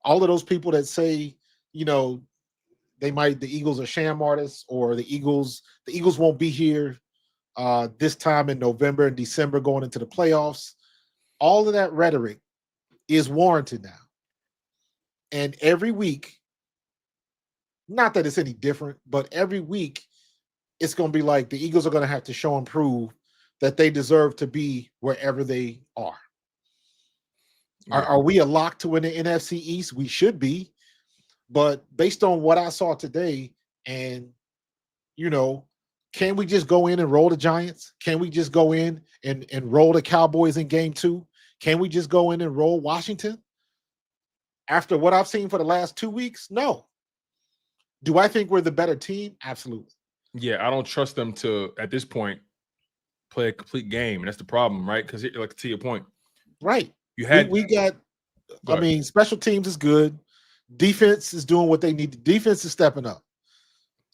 all of those people that say, you know, the Eagles are sham artists, or the Eagles won't be here this time in November and December going into the playoffs. All of that rhetoric is warranted now. And every week, not that it's any different, but every week it's going to be like the Eagles are going to have to show and prove that they deserve to be wherever they are. Are we a lock to win the NFC East? We should be. But based on what I saw today, and, you know, can we just go in and roll the Giants? Can we just go in and roll the Cowboys in game 2? Can we just go in and roll Washington? After what I've seen for the last 2 weeks, no. Do I think we're the better team? Absolutely. Yeah, I don't trust them to, at this point, play a complete game. And that's the problem, right? Because, like, to your point. Right. You had we got, I mean, special teams is good. Defense is doing what they need. Defense is stepping up.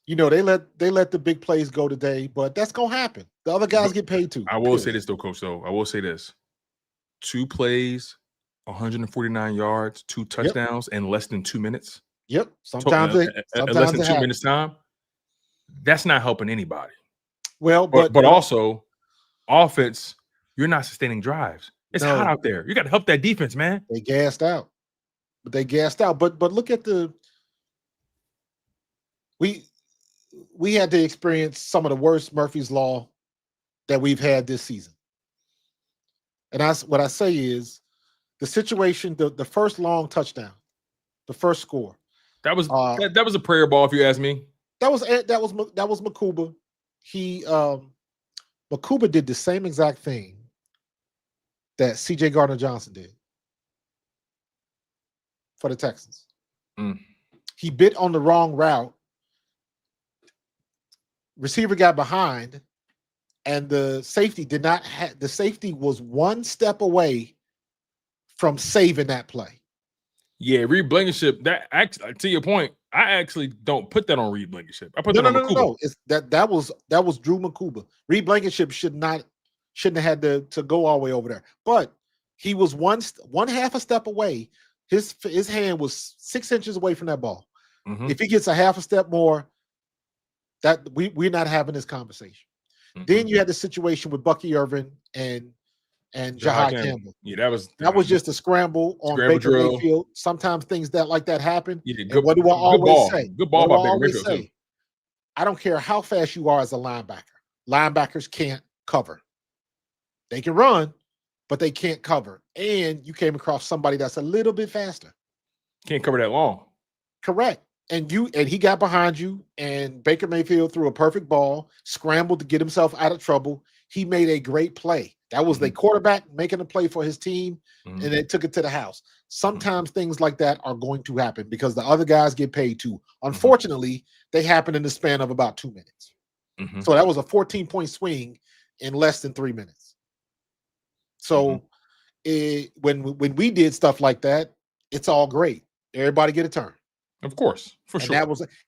You know, they let the big plays go today, but that's gonna happen. The other guys get paid too. I will say this though, Coach. Though I will say this: 2 plays, 149 yards, 2 touchdowns in less than 2 minutes. Yep. Sometimes less than 2 minutes time. That's not helping anybody. Well, but also, offense, you're not sustaining drives. It's hot out there. You got to help that defense, man. They gassed out. But look at we had to experience some of the worst Murphy's Law that we've had this season. And what I say is the situation, the first long touchdown, the first score. That was a prayer ball, if you ask me. That was Makuba. Makuba did the same exact thing that CJ Gardner-Johnson did for the Texans. He bit on the wrong route. Receiver got behind, and the safety did not have. The safety was one step away from saving that play. Yeah, Reed Blankenship. That actually, to your point, I actually don't put that on Reed Blankenship. I put that on Makuba. No. It's that was Drew Makuba. Reed Blankenship shouldn't have had to go all the way over there, but he was one half a step away. His hand was 6 inches away from that ball. If he gets a half a step more, that we're not having this conversation. Then you had the situation with Bucky Irvin and Jahai Campbell. Yeah, that was just a scramble on Baker Mayfield. Sometimes things like that happen. Yeah, and what do I always say? Good ball by Baker Mayfield too. I don't care how fast you are as a linebacker. Linebackers can't cover. They can run, but they can't cover. And you came across somebody that's a little bit faster. Can't cover that long. Correct. And he got behind you, and Baker Mayfield threw a perfect ball, scrambled to get himself out of trouble. He made a great play. That was the quarterback making a play for his team, and they took it to the house. Sometimes things like that are going to happen because the other guys get paid too. Unfortunately, they happen in the span of about 2 minutes. So that was a 14-point swing in less than 3 minutes. So when we did stuff like that, it's all great. Everybody get a turn. Of course, for sure.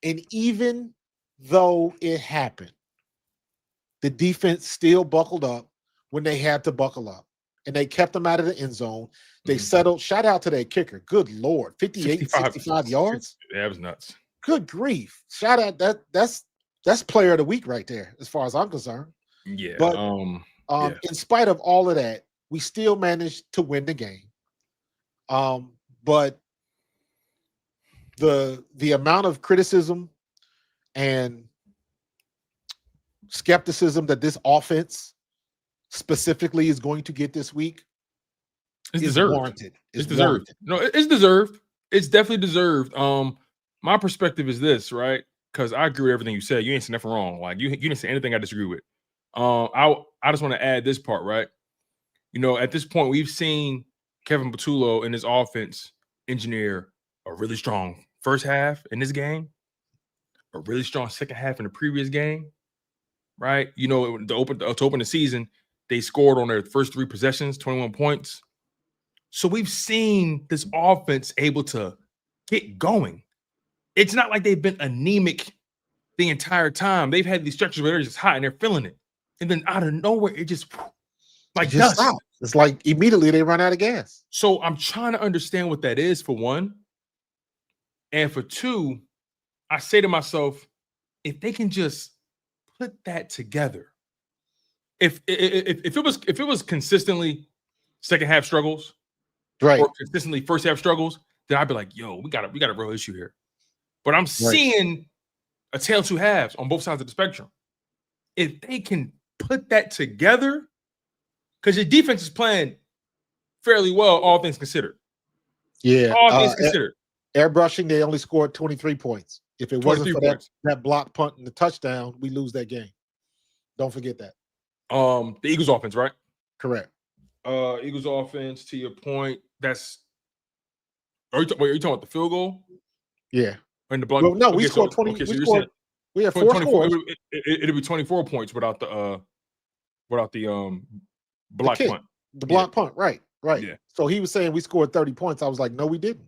And even though it happened, the defense still buckled up when they had to buckle up, and they kept them out of the end zone. They settled. Shout out to that kicker. Good Lord, 65 yards. That was nuts. Good grief! Shout out that's player of the week right there, as far as I'm concerned. Yeah. But in spite of all of that, we still managed to win the game. But the amount of criticism and skepticism that this offense specifically is going to get this week is deserved. Warranted. It's deserved. No, it's deserved. It's definitely deserved. My perspective is this, right? Because I agree with everything you said. You ain't saying nothing wrong. Like you didn't say anything I disagree with. I just want to add this part, right? You know, at this point, we've seen Kevin Patullo and his offense engineer a really strong first half in this game, a really strong second half in the previous game, right? You know, to open the season, they scored on their first 3 possessions, 21 points. So we've seen this offense able to get going. It's not like they've been anemic the entire time. They've had these stretches where they're just hot and they're feeling it. And then out of nowhere, it just dust. Stopped. It's like immediately they run out of gas. So I'm trying to understand what that is, for one. And for two, I say to myself, if they can just put that together, if it was consistently second half struggles Right. or consistently first half struggles, then I'd be like, yo, we got a real issue here. But I'm Right. seeing a tale of two halves on both sides of the spectrum. If they can put that together, because your defense is playing fairly well, all things considered. Yeah. All things considered. Airbrushing, they only scored 23 points. If it wasn't 23 for points. that block punt and the touchdown, we lose that game. Don't forget that. The Eagles offense, right? Correct. Eagles offense, to your point, that's are you talking about the field goal? Yeah. And the block. Well, no, we scored 20. Okay, so we you're scored. saying We had 4 24. scores. It'll be 24 points without the block kick, punt. The block punt. Right. Right. Yeah. So he was saying we scored 30 points. I was like, no, we didn't.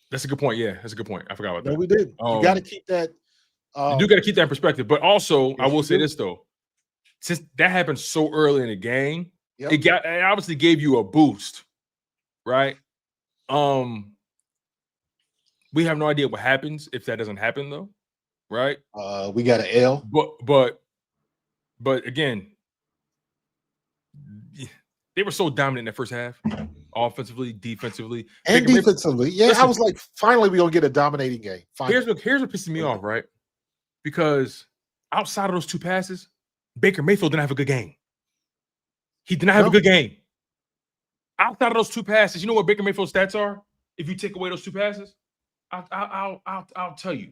That's a good point. Yeah, that's a good point. I forgot about that. No, we didn't. You got to keep that. You do got to keep that in perspective. But also, Yes, I will say do. this though, since that happened so early in the game, Yep. it obviously gave you a boost, right? We have no idea what happens if that doesn't happen though, right? We got an L. But again, they were so dominant in the first half, offensively, defensively, and defensively. Yeah, listen, I was like, finally, we're gonna get a dominating game. Finally. Here's what pisses me off, right? Because outside of those two passes, Baker Mayfield didn't have a good game. He did not have a good game. Outside of those two passes, you know what Baker Mayfield's stats are? If you take away those two passes, I'll tell you.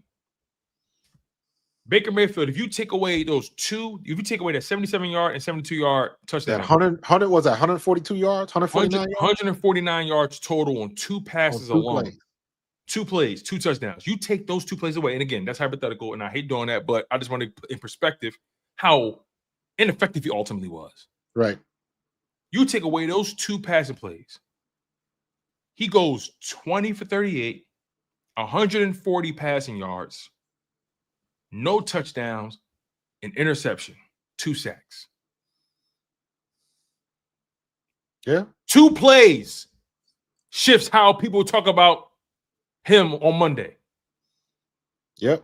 Baker Mayfield, if you take away those two, if you take away that 77-yard and 72-yard touchdown, 100 was that 142 yards, 149 yards total on two passes alone. Plays. 2 plays, 2 touchdowns. You take those 2 plays away, and again, that's hypothetical, and I hate doing that, but I just want to put in perspective how ineffective he ultimately was. Right. You take away those 2 passing plays, he goes 20 for 38, 140 passing yards, no touchdowns, an interception, 2 sacks. Yeah. 2 plays shifts how people talk about him on Monday. Yep.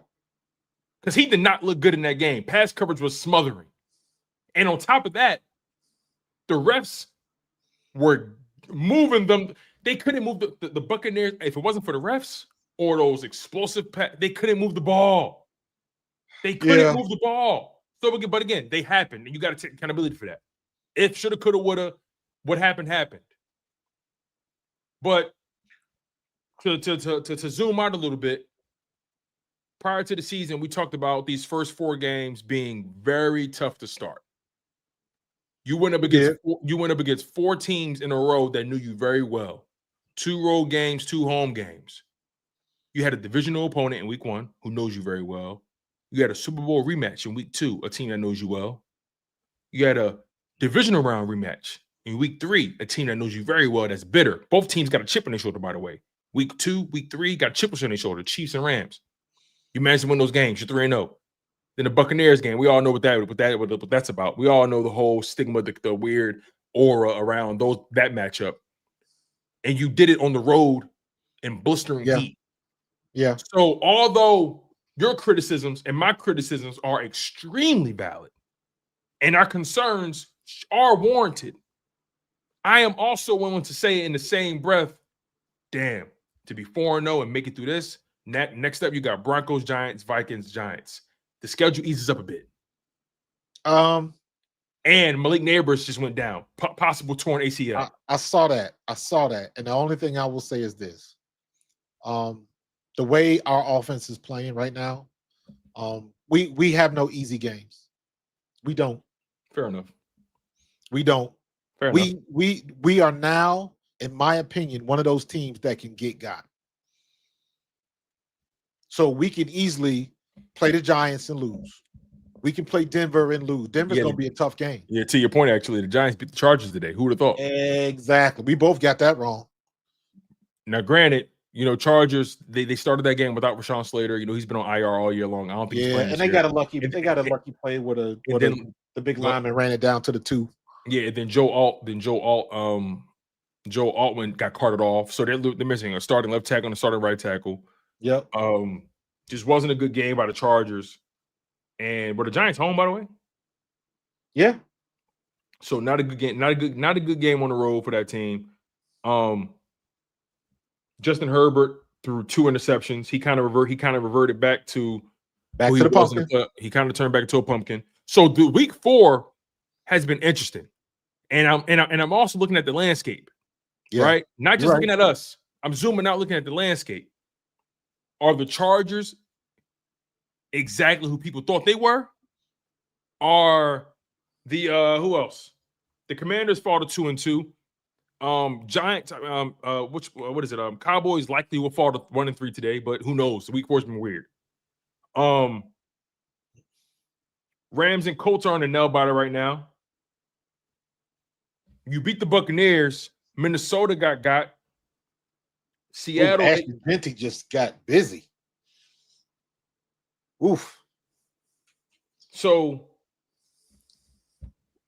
Because he did not look good in that game. Pass coverage was smothering. And on top of that, the refs were moving them. They couldn't move the Buccaneers. If it wasn't for the refs or those explosive they couldn't move the ball. They couldn't move the ball. So, but again, they happened, and you got to take accountability for that. If, shoulda, coulda, woulda, what happened, happened. But to zoom out a little bit, prior to the season, we talked about these first 4 games being very tough to start. You went up against 4 teams in a row that knew you very well. 2 road games, 2 home games. You had a divisional opponent in week 1 who knows you very well. You had a Super Bowl rematch in week 2, a team that knows you well. You had a divisional round rematch in week 3, a team that knows you very well that's bitter. Both teams got a chip on their shoulder, by the way. Week 2, week 3, got chips on their shoulder, Chiefs and Rams. You managed to win those games. You're 3-0. Then the Buccaneers game, we all know what that's about. We all know the whole stigma, the weird aura around that matchup. And you did it on the road in blistering heat. Yeah. So although your criticisms and my criticisms are extremely valid, and our concerns are warranted, I am also willing to say in the same breath, damn, to be 4-0 and make it through this. Next up, you got Broncos, Giants, Vikings, Giants. The schedule eases up a bit. And Malik Neighbors just went down. Possible torn ACL. I saw that. And the only thing I will say is this. The way our offense is playing right now, we have no easy games. We don't. Fair enough. We don't. Fair enough. We are now, in my opinion, one of those teams that can get got. So we can easily play the Giants and lose. We can play Denver and lose. Denver's going to be a tough game. Yeah, to your point, actually, the Giants beat the Chargers today. Who would have thought? Exactly. We both got that wrong. Now, granted, Chargers, they started that game without Rashawn Slater. He's been on IR all year long. I don't think he's playing and they got a lucky play with the big lineman ran it down to the 2. Yeah, and then Joe Altman got carted off. So they're missing a starting left tackle and a starting right tackle. Yep. Just wasn't a good game by the Chargers. And were the Giants home, by the way? Yeah. So not a good game, not a good game on the road for that team. Justin Herbert threw 2 interceptions. He kind of reverted back to Back who to he the was pumpkin. he kind of turned back into a pumpkin. So the week 4 has been interesting. And I'm also looking at the landscape, Yeah. right? Not just You're looking right. at us. I'm zooming out looking at the landscape. Are the Chargers exactly who people thought they were? Are the who else? The Commanders fall to 2-2. Giants, what is it? Cowboys likely will fall to 1-3 today, but who knows? The week 4's been weird. Rams and Colts are on the nail biter right now. You beat the Buccaneers. Minnesota got. Seattle. Ashton Benty just got busy. Oof. So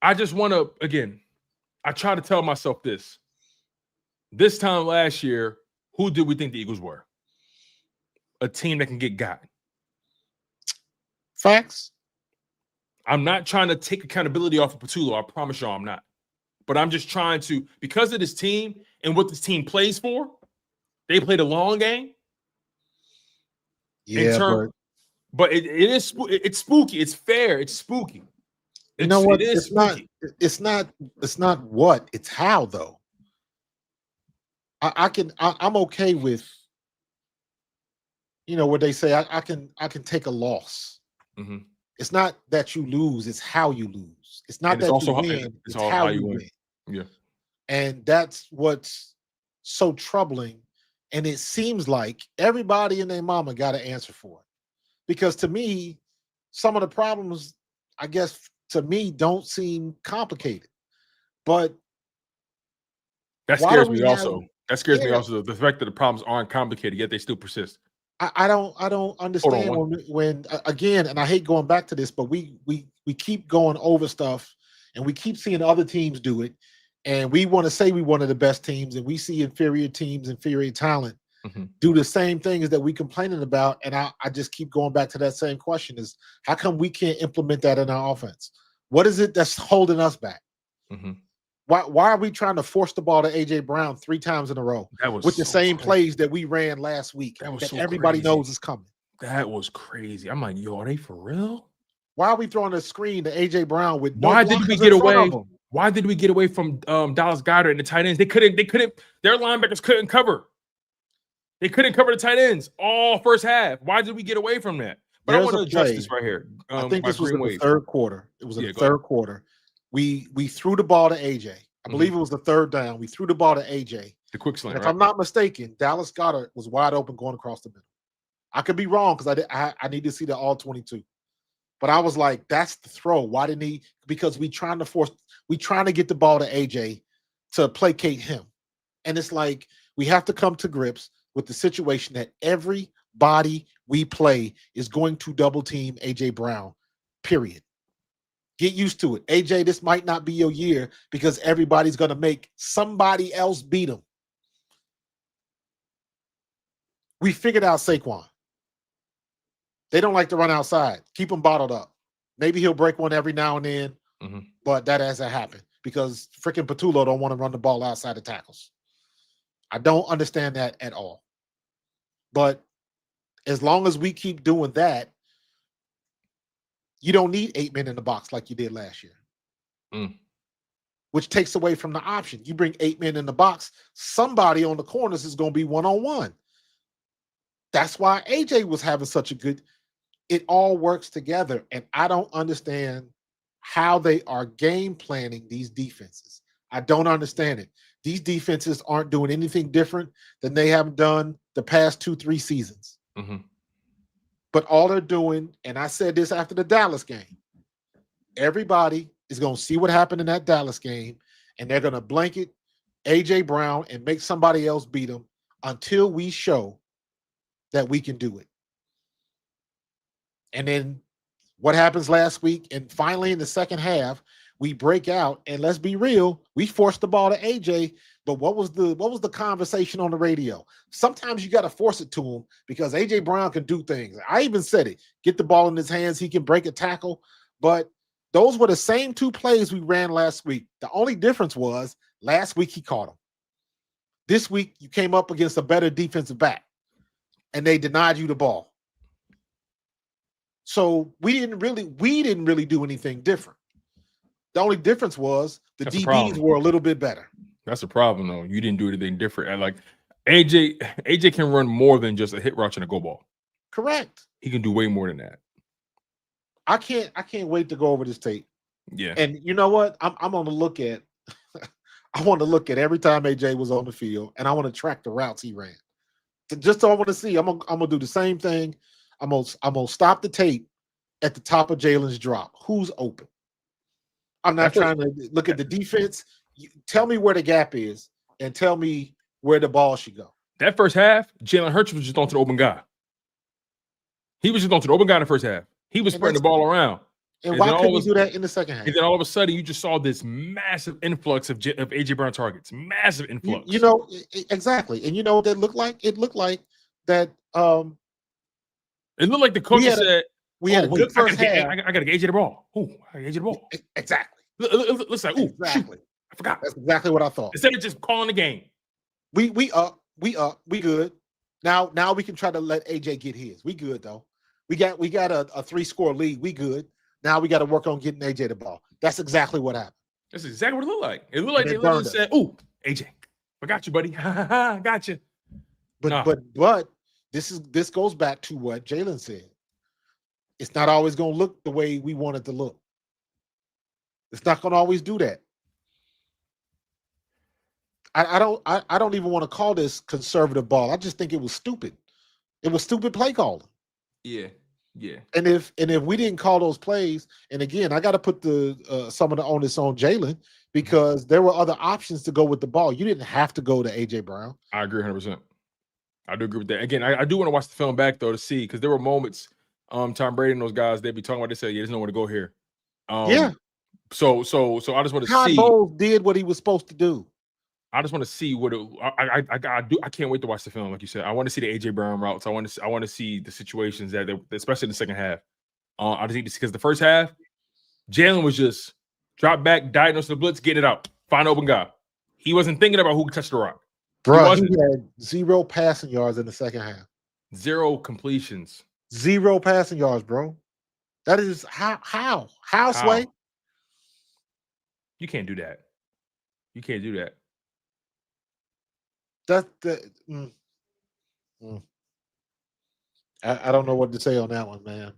I just want to, again, I try to tell myself this. This time last year, who did we think the Eagles were? A team that can get got. Facts. I'm not trying to take accountability off of Patullo. I promise y'all I'm not. But I'm just trying to, because of this team and what this team plays for, they play the long game. Yeah, but it's spooky. It's fair. It's spooky. You know what? It is spooky. It's not what, it's how though. I'm okay with, what they say, I can take a loss. Mm-hmm. It's not that you lose, it's how you lose. It's not that you win, it's how you win. Yeah. And that's what's so troubling. And it seems like everybody and their mama got an answer for it. Because to me, some of the problems, I guess, to me, don't seem complicated. But that scares me also. That scares me also. The fact that the problems aren't complicated, yet they still persist. I don't understand when again, and I hate going back to this, but we keep going over stuff and we keep seeing other teams do it. And we want to say we're one of the best teams, and we see inferior teams, inferior talent do the same things that we complaining about. And I just keep going back to that same question: is how come we can't implement that in our offense? What is it that's holding us back? Why are we trying to force the ball to AJ Brown 3 times in a row with the same plays that we ran last week that everybody knows is coming? That was crazy. I'm like, yo, are they for real? Why are we throwing a screen to AJ Brown with why did we get away? Why did we get away from Dallas Goedert and the tight ends? They couldn't. Their linebackers couldn't cover. They couldn't cover the tight ends all first half. Why did we get away from that? But I want to address this right here. I think this was in the third quarter. It was in the third quarter. We threw the ball to AJ. I believe it was the third down. We threw the ball to AJ. The quick slant. If I'm not mistaken, Dallas Goedert was wide open going across the middle. I could be wrong because I need to see the all 22. But I was like, that's the throw. Why didn't he? Because we trying to get the ball to AJ to placate him. And it's like we have to come to grips with the situation that everybody we play is going to double team AJ Brown, period. Get used to it. AJ, this might not be your year because everybody's going to make somebody else beat him. We figured out Saquon. They don't like to run outside. Keep him bottled up. Maybe he'll break one every now and then, but that hasn't happened because freaking Patullo don't want to run the ball outside the tackles. I don't understand that at all. But as long as we keep doing that, you don't need 8 men in the box like you did last year, which takes away from the option. You bring 8 men in the box, somebody on the corners is going to be one-on-one. That's why AJ was having such a good. It all works together, and I don't understand how they are game planning these defenses. I don't understand it. These defenses aren't doing anything different than they have done the past 2-3 seasons. But all they're doing, and I said this after the Dallas game, everybody is going to see what happened in that Dallas game, and they're going to blanket AJ Brown and make somebody else beat him until we show that we can do it. And then what happens last week, and finally in the second half, We break out, and let's be real, we forced the ball to AJ. But what was the conversation on the radio? Sometimes you got to force it to him because AJ Brown can do things. I even said it. Get the ball in his hands, he can break a tackle. But those were the same two plays we ran last week. The only difference was last week he caught him. This week you came up against a better defensive back, and they denied you the ball. So we didn't really do anything different. The only difference was the DBs were a little bit better. That's the problem, though. You didn't do anything different. And like AJ can run more than just a hit rush and a go ball. Correct. He can do way more than that. I can't wait to go over this tape. Yeah. And you know what? I'm gonna look at I want to look at every time AJ was on the field, and I want to track the routes he ran. Just so I want to see. I'm gonna do the same thing. I'm gonna stop the tape at the top of Jalen's drop. Who's open? I'm not trying to look at the defense. Tell me where the gap is, and tell me where the ball should go. That first half, Jalen Hurts was just on to the open guy. He was just on to the open guy in the first half. He was spreading the ball around. And why couldn't he do that in the second half? And then all of a sudden, you just saw this massive influx of AJ Brown targets. Massive influx. You know, exactly. And you know what that looked like? It looked like that. It looked like the coach said, "We had a good first half. I got to get AJ the ball. Ooh, I got to get AJ the ball." Exactly. Looks like, ooh, exactly. Shoot, I forgot. That's exactly what I thought. Instead of just calling the game, we good. Now we can try to let AJ get his. We good though. We got a 3-score lead. We good. Now we got to work on getting AJ the ball. That's exactly what happened. That's exactly what it looked like. It looked like they literally said, "Ooh, AJ, I got you, buddy. Got you." But this goes back to what Jalen said. It's not always going to look the way we want it to look. It's not going to always do that. I don't even want to call this conservative ball. I just think it was stupid. It was stupid play calling. Yeah. And if we didn't call those plays, and again, I got to put some of the onus on Jalen because there were other options to go with the ball. You didn't have to go to AJ Brown. I agree 100%. I do agree with that. Again, I do want to watch the film back though to see because there were moments. Tom Brady and those guys they'd be talking about. They said, "Yeah, there's nowhere to go here." Yeah. So I just want to see. Todd Bowles did what he was supposed to do. I just want to see what I can't wait to watch the film. Like you said, I want to see the AJ Brown routes. I want to see the situations that especially in the second half. I just need to see because the first half, Jalen was just drop back, diagnose the blitz, get it out, find open guy. He wasn't thinking about who could touch the rock. Bro, he had 0 passing yards in the second half. 0 completions. 0 passing yards, bro. That is how Sway? You can't do that. You can't do that. I don't know what to say on that one, man.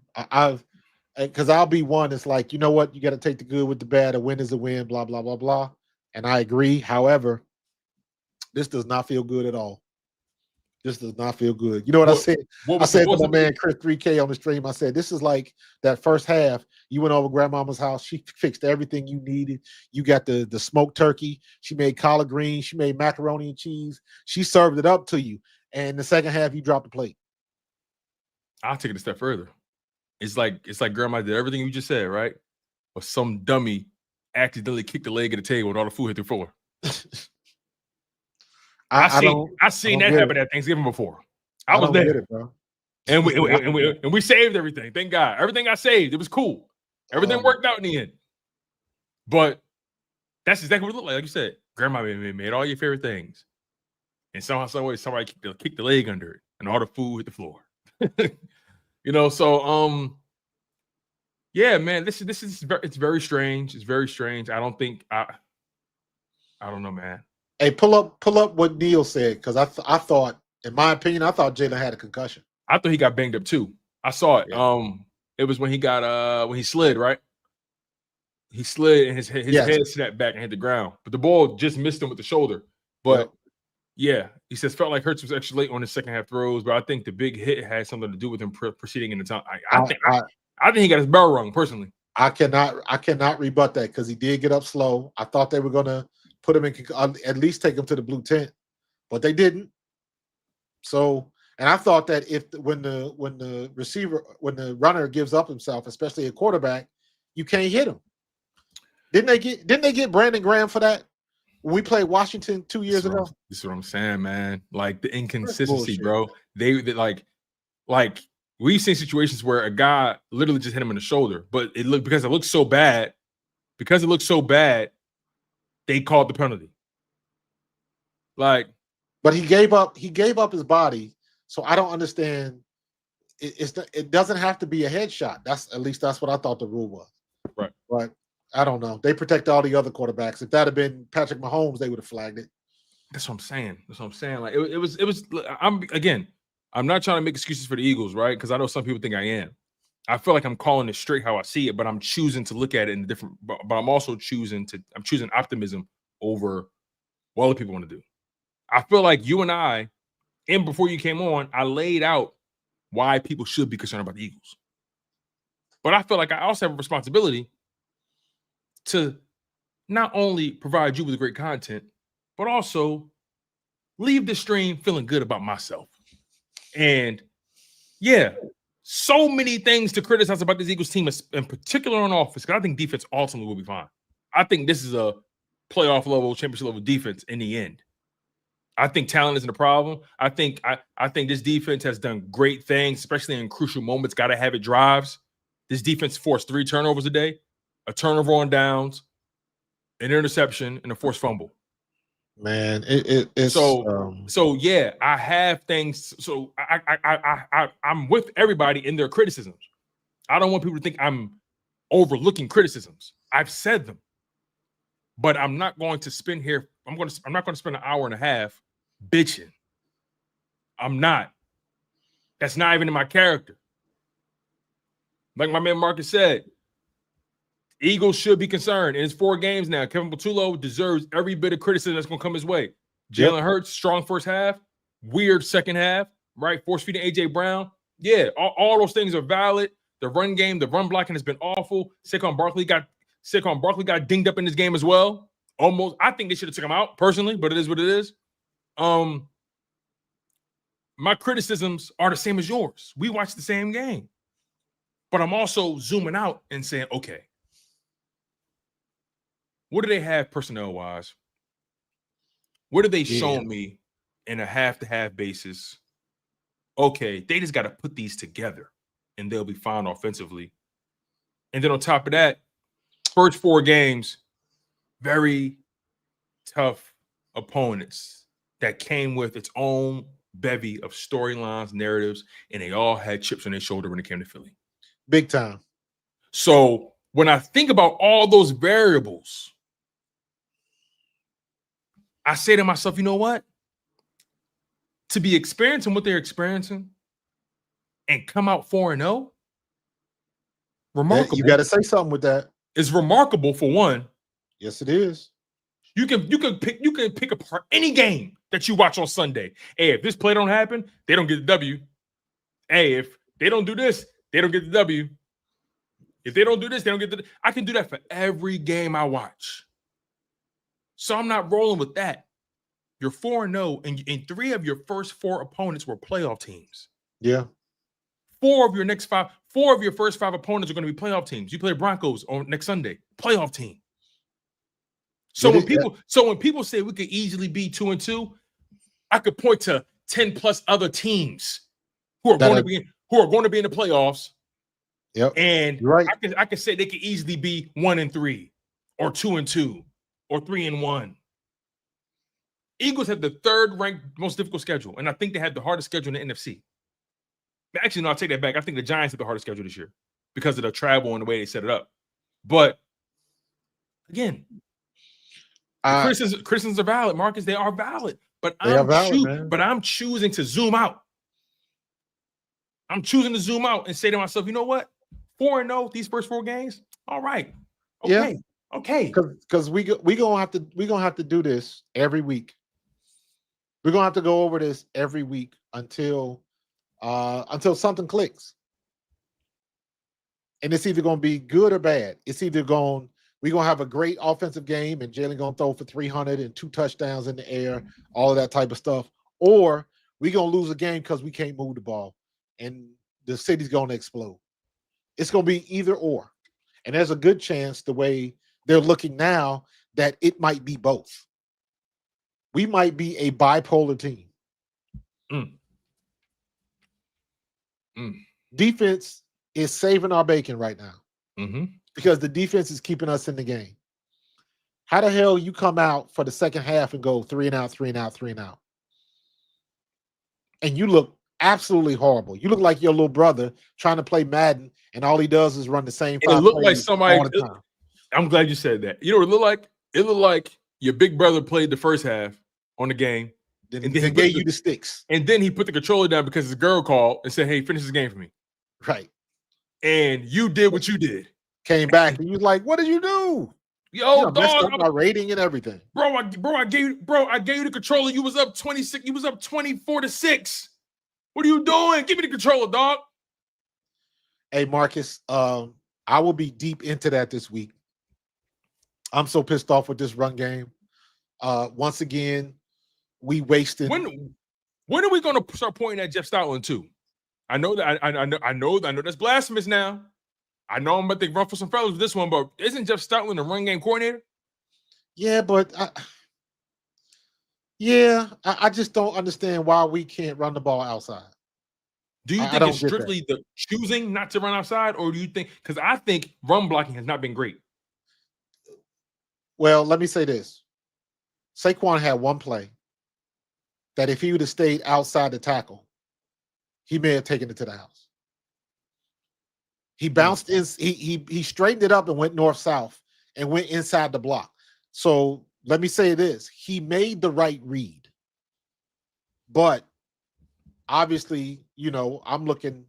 Because I'll be one. It's like, you know what? You got to take the good with the bad. A win is a win. Blah blah blah blah. And I agree. However, this does not feel good at all. This does not feel good. You know what I said? I said to my man Chris 3K on the stream. I said this is like that first half. You went over grandmama's house. She fixed everything you needed. You got the smoked turkey. She made collard greens. She made macaroni and cheese. She served it up to you. And the second half, you dropped the plate. I'll take it a step further. It's like grandma did everything you just said, right? Or some dummy accidentally kicked the leg of the table and all the food hit the floor. I seen that happen at Thanksgiving before. I was there, bro. And we saved everything. Thank God. Everything I saved, it was cool. Everything worked out in the end. But that's exactly what it looked like. Like you said, grandma made all your favorite things. And somehow, some way, somebody kicked the leg under it and all the food hit the floor. So yeah, man, this is it's very strange. It's very strange. I don't know, man. Hey, pull up what Neil said because I thought, in my opinion, I thought Jalen had a concussion. I thought he got banged up too. I saw it. Yeah. It was when he got when he slid, right? He slid and his head snapped back and hit the ground, but the ball just missed him with the shoulder. But yeah, he says felt like Hurts was extra late on his second half throws, but I think the big hit had something to do with him proceeding in the time. I think he got his bell rung personally. I cannot rebut that because he did get up slow. I thought they were gonna put him in, at least take him to the blue tent, but they didn't. So, and I thought that when the runner gives up himself, especially a quarterback, you can't hit him. Didn't they get Brandon Graham for that when we played Washington 2 years ago? This is what I'm saying, man. Like the inconsistency, bullshit. bro. They like we've seen situations where a guy literally just hit him in the shoulder, but it looked so bad. Because it looked so bad, they called the penalty. Like, but he gave up his body, so I don't understand. It doesn't have to be a headshot. That's what I thought the rule was. Right. But I don't know. They protect all the other quarterbacks. If that had been Patrick Mahomes, they would have flagged it. That's what I'm saying. Like it was. I'm not trying to make excuses for the Eagles, right? Because I know some people think I am. I feel like I'm calling it straight how I see it, but I'm choosing to look at it in different. But I'm also choosing optimism over what other people want to do. I feel like you and I, and before you came on, I laid out why people should be concerned about the Eagles. But I feel like I also have a responsibility to not only provide you with great content, but also leave the stream feeling good about myself. And yeah, so many things to criticize about this Eagles team, in particular on offense, because I think defense ultimately will be fine. I think this is a playoff level, championship level defense in the end. I think talent isn't a problem. I think this defense has done great things, especially in crucial moments. Got to have it drives. This defense forced 3 turnovers a day, a turnover on downs, an interception, and a forced fumble. Man, it's so yeah, I have things. So I'm with everybody in their criticisms. I don't want people to think I'm overlooking criticisms. I've said them, but I'm not going to spend here. I'm not going to spend an hour and a half bitching. I'm not. That's not even in my character. Like my man Marcus said, Eagles should be concerned. In his 4 games now, Kevin Patullo deserves every bit of criticism that's going to come his way. Jalen Hurts, strong first half, weird second half, right? Force feeding A.J. Brown. Yeah, all those things are valid. The run game, the run blocking has been awful. Saquon Barkley got dinged up in this game as well. Almost, I think they should have took him out personally, but it is what it is. My criticisms are the same as yours. We watched the same game. But I'm also zooming out and saying, okay, what do they have personnel-wise? What have they shown me in a half-to-half basis? Okay, they just got to put these together, and they'll be fine offensively. And then on top of that, first 4 games, very tough opponents that came with its own bevy of storylines, narratives, and they all had chips on their shoulder when it came to Philly. Big time. So when I think about all those variables, I say to myself, you know what? To be experiencing what they're experiencing and come out 4-0, remarkable. You got to say something with that. It's remarkable for one. Yes, it is. You can pick apart any game that you watch on Sunday. Hey, if this play don't happen, they don't get the W. Hey, if they don't do this, they don't get the W. If they don't do this, they don't get the. I can do that for every game I watch. So I'm not rolling with that. You're 4-0, and 3 of your first 4 opponents were playoff teams. Yeah. 4 of your first 5 opponents are going to be playoff teams. You play Broncos on next Sunday, playoff team. So when people say we could easily be 2-2, I could point to 10 plus other teams who are going to be in the playoffs. Yep. And right. I could say they could easily be 1-3 or 2-2 or 3-1. Eagles have the 3rd ranked most difficult schedule, and I think they had the hardest schedule in the NFC. Actually, no, I'll take that back. I think the Giants have the hardest schedule this year because of the travel and the way they set it up. But again, criticisms are valid, Marcus. They are valid, but I'm choosing to zoom out. I'm choosing to zoom out and say to myself, you know what? 4-0 these first 4 games. All right. Okay. Yeah. Okay. Because we gonna have to do this every week. We're gonna have to go over this every week until something clicks. And it's either gonna be good or bad. It's either we're gonna have a great offensive game and Jalen gonna throw for 300 and 2 touchdowns in the air, all of that type of stuff, or we're gonna lose a game because we can't move the ball and the city's gonna explode. It's gonna be either or. And there's a good chance the way they're looking now that it might be both. We might be a bipolar team. Defense is saving our bacon right now because the defense is keeping us in the game. How the hell you come out for the second half and go 3 and out, 3 and out, 3 and out? And you look absolutely horrible. You look like your little brother trying to play Madden, and all he does is run the same And it 5 looked like plays somebody. all the time. I'm glad you said that. You know what it looked like? It looked like your big brother played the first half on the game, Then and he then gave you the sticks. And then he put the controller down because his girl called and said, "Hey, finish this game for me." Right. And you did what you did. Came back and you like, what did you do? Yo, you messed up my rating and everything. I gave you the controller. You was up 26. You was up 24-6. What are you doing? Give me the controller, dog. Hey, Marcus, I will be deep into that this week. I'm so pissed off with this run game. Once again, we wasted. When are we going to start pointing at Jeff Stoutland too? I know that I know that's blasphemous now. I know I'm about to run for some fellas with this one, but isn't Jeff Stoutland the run game coordinator? Yeah, but I just don't understand why we can't run the ball outside. Do you think it's strictly the choosing not to run outside, or do you think, because I think run blocking has not been great? Well, let me say this. Saquon had one play that if he would have stayed outside the tackle, he may have taken it to the house. He bounced in, he straightened it up and went north-south and went inside the block. So let me say this. He made the right read. But obviously, I'm looking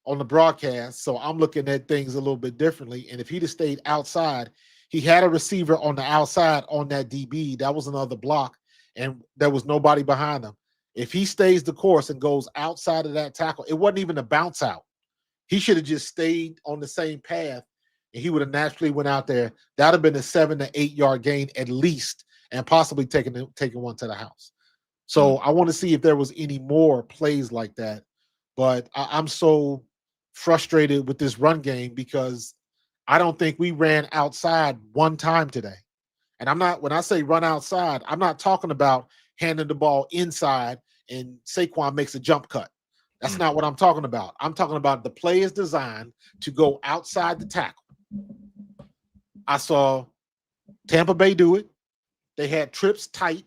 on the broadcast, so I'm looking at things a little bit differently. And if he'd have stayed outside, he had a receiver on the outside on that DB. That was another block, and there was nobody behind him. If he stays the course and goes outside of that tackle, it wasn't even a bounce out. He should have just stayed on the same path, and he would have naturally went out there. That would have been a 7 to 8 yard gain at least, and possibly taking one to the house. So I want to see if there was any more plays like that. But I'm so frustrated with this run game because I don't think we ran outside one time today. And when I say run outside, I'm not talking about handing the ball inside and Saquon makes a jump cut. That's not what I'm talking about. I'm talking about the play is designed to go outside the tackle. I saw Tampa Bay do it. They had trips tight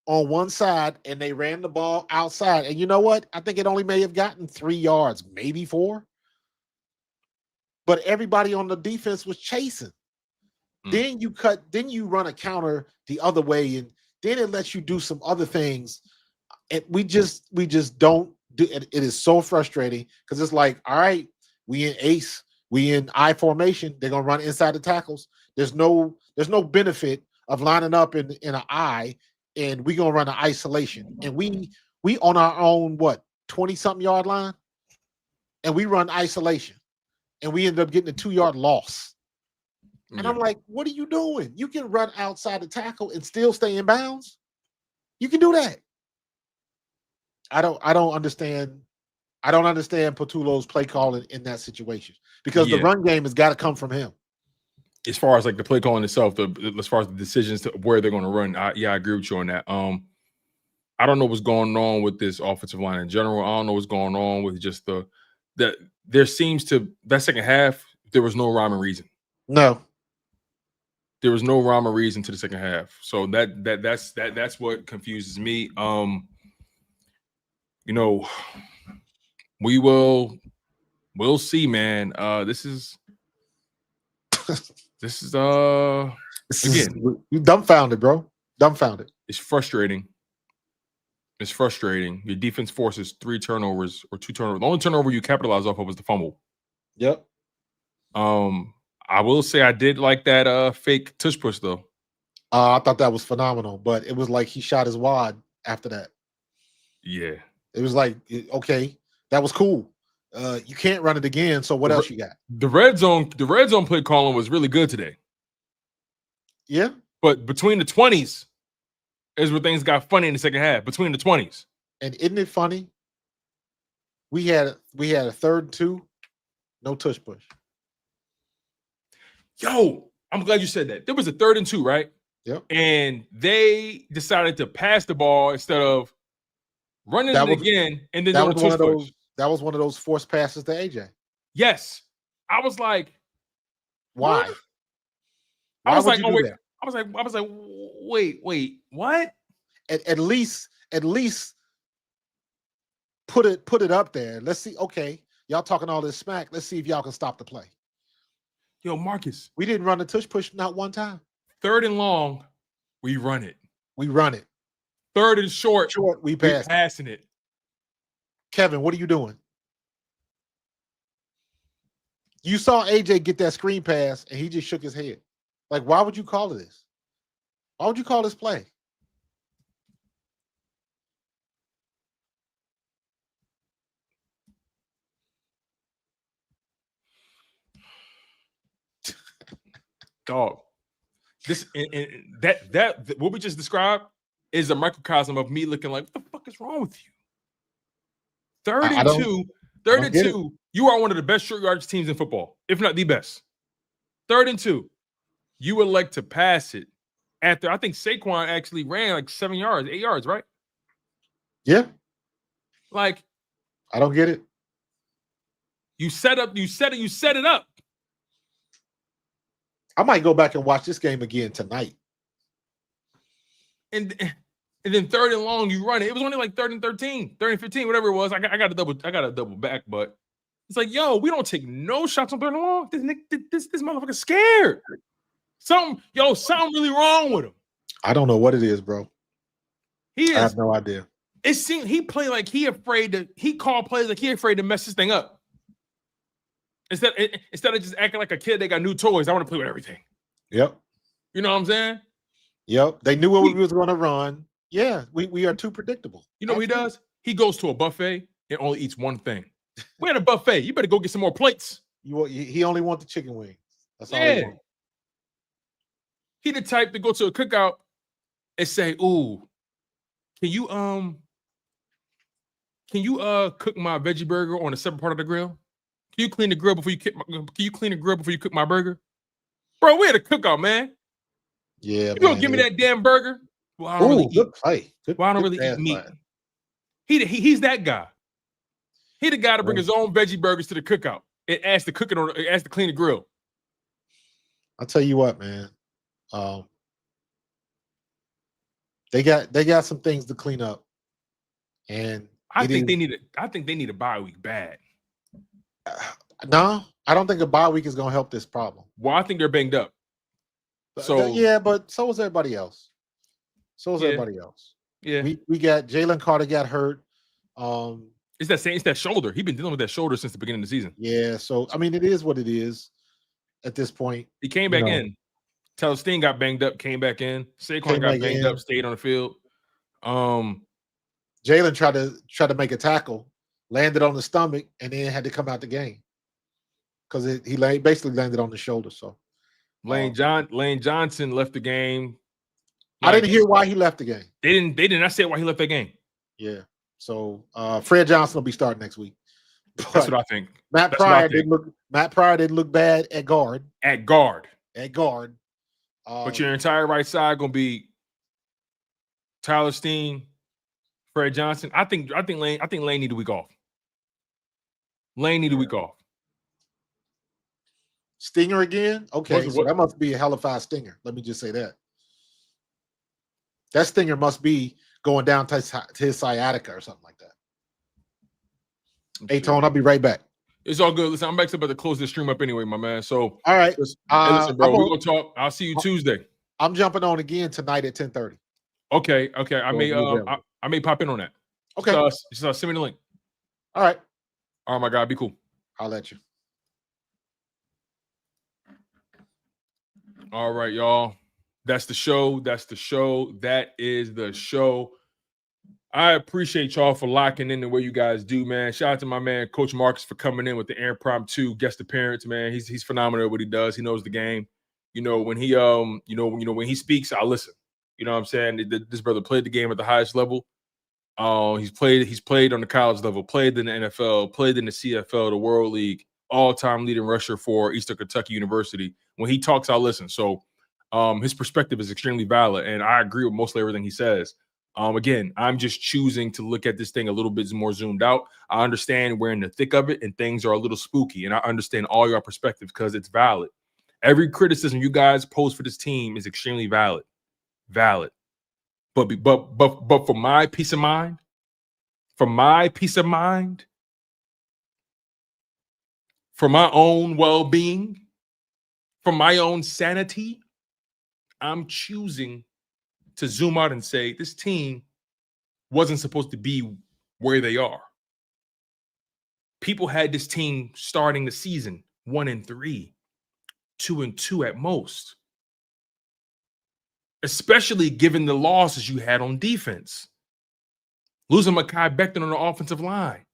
on one side, and they ran the ball outside. And you know what? I think it only may have gotten 3 yards, maybe 4. But everybody on the defense was chasing. Then you run a counter the other way, and then it lets you do some other things. And we just don't do it. It is so frustrating because it's like, all right, we in ace, we in I formation. They're gonna run inside the tackles. There's no benefit of lining up in an I, and we gonna run an isolation. And we on our own 20-something yard line, and we run isolation, and we end up getting a 2-yard loss. And I'm like, what are you doing? You can run outside the tackle and still stay in bounds. You can do that. I don't understand. I don't understand Patullo's play calling in that situation because the run game has got to come from him. As far as like the play calling itself, as far as the decisions to where they're going to run, I agree with you on that. I don't know what's going on with this offensive line in general. I don't know what's going on with just that there seems to that second half there was no rhyme and reason. No. There was no rhyme or reason to the second half. So that's what confuses me. We'll see, man. This is again, you dumbfounded, bro. Dumbfounded. It's frustrating. It's frustrating. Your defense forces 3 turnovers or 2 turnovers. The only turnover you capitalized off of was the fumble. Yep. I will say I did like that fake tush push though. I thought that was phenomenal, but it was like he shot his wad after that. Yeah. It was like, okay, that was cool. You can't run it again, so what else you got? The red zone play calling was really good today. Yeah. But between the 20s is where things got funny in the second half. Between the 20s. And isn't it funny? We had a 3rd and 2, no tush push. Yo, I'm glad you said that. There was a 3rd and 2, right? Yep. And they decided to pass the ball instead of running it again and then doing a tush push. That was one of those forced passes to AJ. Yes. I was like, why? What? Why would you do that? I was like, wait, what? At least put it up there. Let's see. Okay, y'all talking all this smack. Let's see if y'all can stop the play. Yo, Marcus, we didn't run the tush push not one time. 3rd and long, we run it. 3rd and short, we passing it. Kevin, what are you doing? You saw AJ get that screen pass and he just shook his head. Like, why would you call this? Why would you call this play? Dog. This that what we just described is a microcosm of me looking like, what the fuck is wrong with you? 3rd and 2, you are one of the best short yardage teams in football, if not the best. 3rd and 2, you would like to pass it after I think Saquon actually ran like 7 yards, 8 yards, right? Yeah. Like, I don't get it. You set it up. I might go back and watch this game again tonight. And then 3rd and long, you run it. It was only like 3rd and 13, 3rd and 15, whatever it was. I got a double back, but it's like, yo, we don't take no shots on 3rd and long. This motherfucker's scared. Something really wrong with him. I don't know what it is, bro. I have no idea. It seemed he played like he called plays like he afraid to mess this thing up. Instead of just acting like a kid that got new toys, I want to play with everything. Yep. You know what I'm saying? Yep. They knew what we was going to run. Yeah, we are too predictable. You know what he does? He goes to a buffet and only eats one thing. We're at a buffet. You better go get some more plates. He only wants the chicken wings. That's all he wants. He the type to go to a cookout and say, "Ooh, can you cook my veggie burger on a separate part of the grill? Can you clean the grill before you cook my burger?" Bro, we had a cookout, man. Yeah, you gonna give me that damn burger? Well, I don't really eat. Good play. Well, I don't really eat meat. He's that guy. He the guy to bring his own veggie burgers to the cookout and ask to clean the grill. I'll tell you what, man. They got some things to clean up, and I think they need a bye week bad. No, I don't think a bye week is going to help this problem. Well, I think they're banged up. So yeah, but so was everybody else. Everybody else. Yeah, we got Jalen Carter got hurt. It's that shoulder. He's been dealing with that shoulder since the beginning of the season. Yeah, so I mean, it is what it is at this point. He came back in. Taylor Steen got banged up, came back in. Saquon got banged up, stayed on the field. Jalen tried to make a tackle, landed on the stomach, and then had to come out the game because he basically landed on the shoulder. So Lane Johnson left the game. I didn't hear why he left the game. They did not say why he left that game. Yeah. So Fred Johnson will be starting next week. But that's what I think. Matt Pryor didn't look bad at guard. But your entire right side gonna be Tyler Steen, Fred Johnson. I think Lane need a week off. Stinger again? Okay, so that must be a hellified stinger. Let me just say that. That stinger must be going down to his sciatica or something like that. Hey, Tone, I'll be right back. It's all good. Listen, I'm actually about to close this stream up anyway, my man. So, all right. Listen, bro, we're going to talk. I'll see you Tuesday. I'm jumping on again tonight at 10:30. Okay. I may pop in on that. Okay. Just send me the link. All right. All right, my guy. Be cool. I'll let you. All right, y'all. That's the show. That is the show. I appreciate y'all for locking in the way you guys do, man. Shout out to my man, Coach Marcus, for coming in with the impromptu guest appearance, man. He's phenomenal at what he does. He knows the game. When he when he speaks, I listen. You know what I'm saying? This brother played the game at the highest level. He's played on the college level, played in the NFL, played in the CFL, the World League, all-time leading rusher for Eastern Kentucky University. When he talks, I'll listen. So his perspective is extremely valid, and I agree with mostly everything he says. Again, I'm just choosing to look at this thing a little bit more zoomed out. I understand we're in the thick of it and things are a little spooky, and I understand all your perspectives because it's valid. Every criticism you guys post for this team is extremely valid. But for my peace of mind, for my own well-being, for my own sanity, I'm choosing to zoom out and say this team wasn't supposed to be where they are. People had this team starting the season 1-3, 2-2 at most, especially given the losses you had on defense. Losing Mekhi Becton on the offensive line.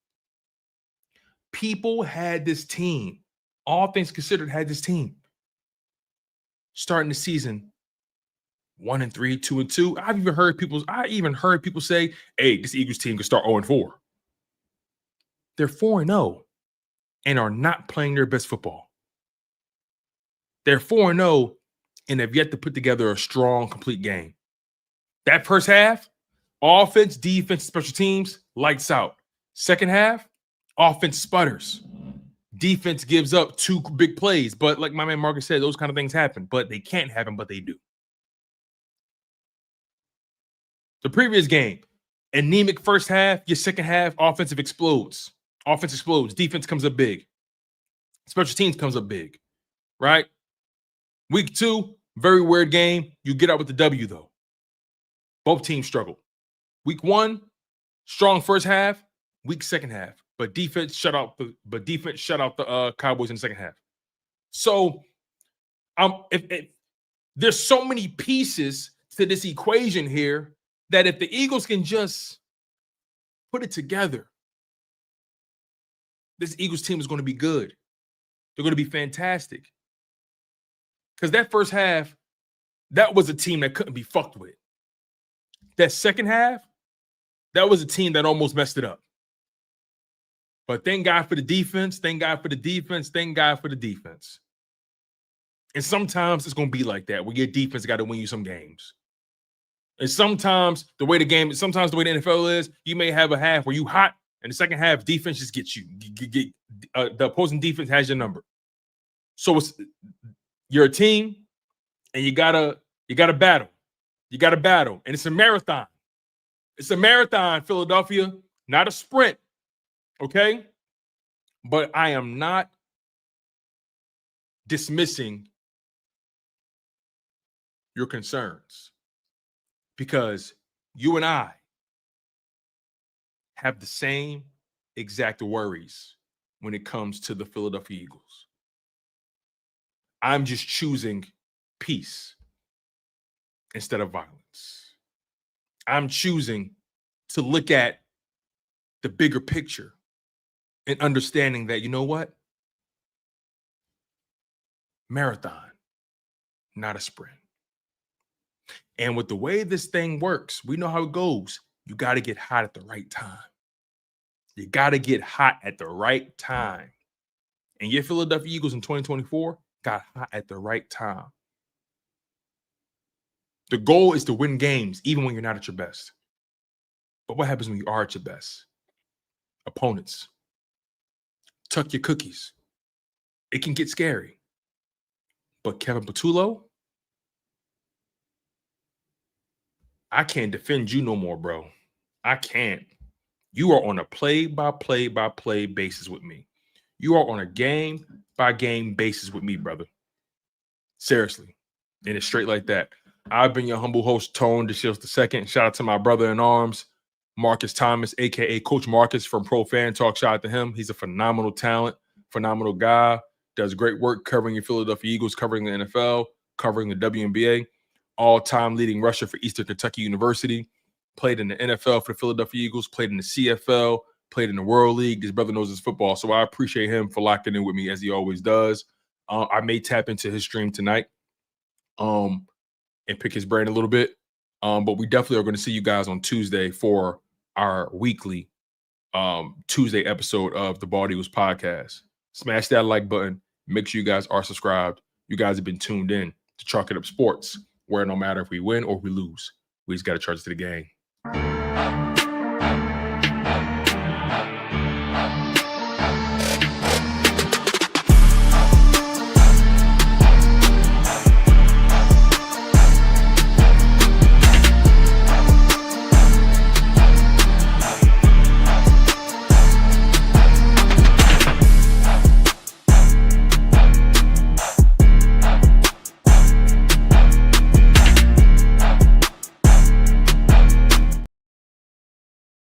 People had this team, all things considered, had this team starting the season 1-3, 2-2. I even heard people say, hey, this Eagles team could start 0-4. They're 4-0 and are not playing their best football. They're 4-0 and have yet to put together a strong, complete game. That first half, offense, defense, special teams, lights out. Second half, offense sputters. Defense gives up 2 big plays. But like my man Marcus said, those kind of things happen. But they can't happen, but they do. The previous game, anemic first half, your second half, offense explodes. Defense comes up big. Special teams comes up big, right? Week 2, very weird game. You get out with the W, though. Both teams struggle. Week 1, strong first half. Weak second half. But defense shut out the Cowboys in the second half. So, if there's so many pieces to this equation here that if the Eagles can just put it together, this Eagles team is going to be good. They're going to be fantastic. Because that first half, that was a team that couldn't be fucked with. That second half, that was a team that almost messed it up. But thank God for the defense. And sometimes it's going to be like that, where your defense got to win you some games. And sometimes the way the NFL is, you may have a half where you hot, and the second half, defense just gets you. The opposing defense has your number. So you're a team, and you gotta battle. You gotta battle, and it's a marathon. It's a marathon, Philadelphia, not a sprint. Okay, but I am not dismissing your concerns, because you and I have the same exact worries when it comes to the Philadelphia Eagles. I'm just choosing peace instead of violence. I'm choosing to look at the bigger picture and understanding that, you know what? Marathon, not a sprint. And with the way this thing works, we know how it goes. You got to get hot at the right time. And your Philadelphia Eagles in 2024 got hot at the right time. The goal is to win games, even when you're not at your best. But what happens when you are at your best? Opponents, tuck your cookies. It can get scary. But Kevin Patullo, I can't defend you no more, bro. I can't. You are on a play-by-play basis with me. You are on a game-by-game basis with me, brother. Seriously. And it's straight like that. I've been your humble host, Tone DeShields II. Shout out to my brother in arms, Marcus Thomas, a.k.a. Coach Marcus from Pro Fan Talk. Shout out to him. He's a phenomenal talent, phenomenal guy. Does great work covering your Philadelphia Eagles, covering the NFL, covering the WNBA. All-time leading rusher for Eastern Kentucky University. Played in the NFL for the Philadelphia Eagles, played in the CFL, played in the World League. His brother knows his football, so I appreciate him for locking in with me as he always does. I may tap into his stream tonight and pick his brain a little bit. But we definitely are going to see you guys on Tuesday for our weekly Tuesday episode of the Bald Eagles podcast. Smash that like button. Make sure you guys are subscribed. You guys have been tuned in to Chalk It Up Sports, where no matter if we win or we lose, we just got to charge it to the game.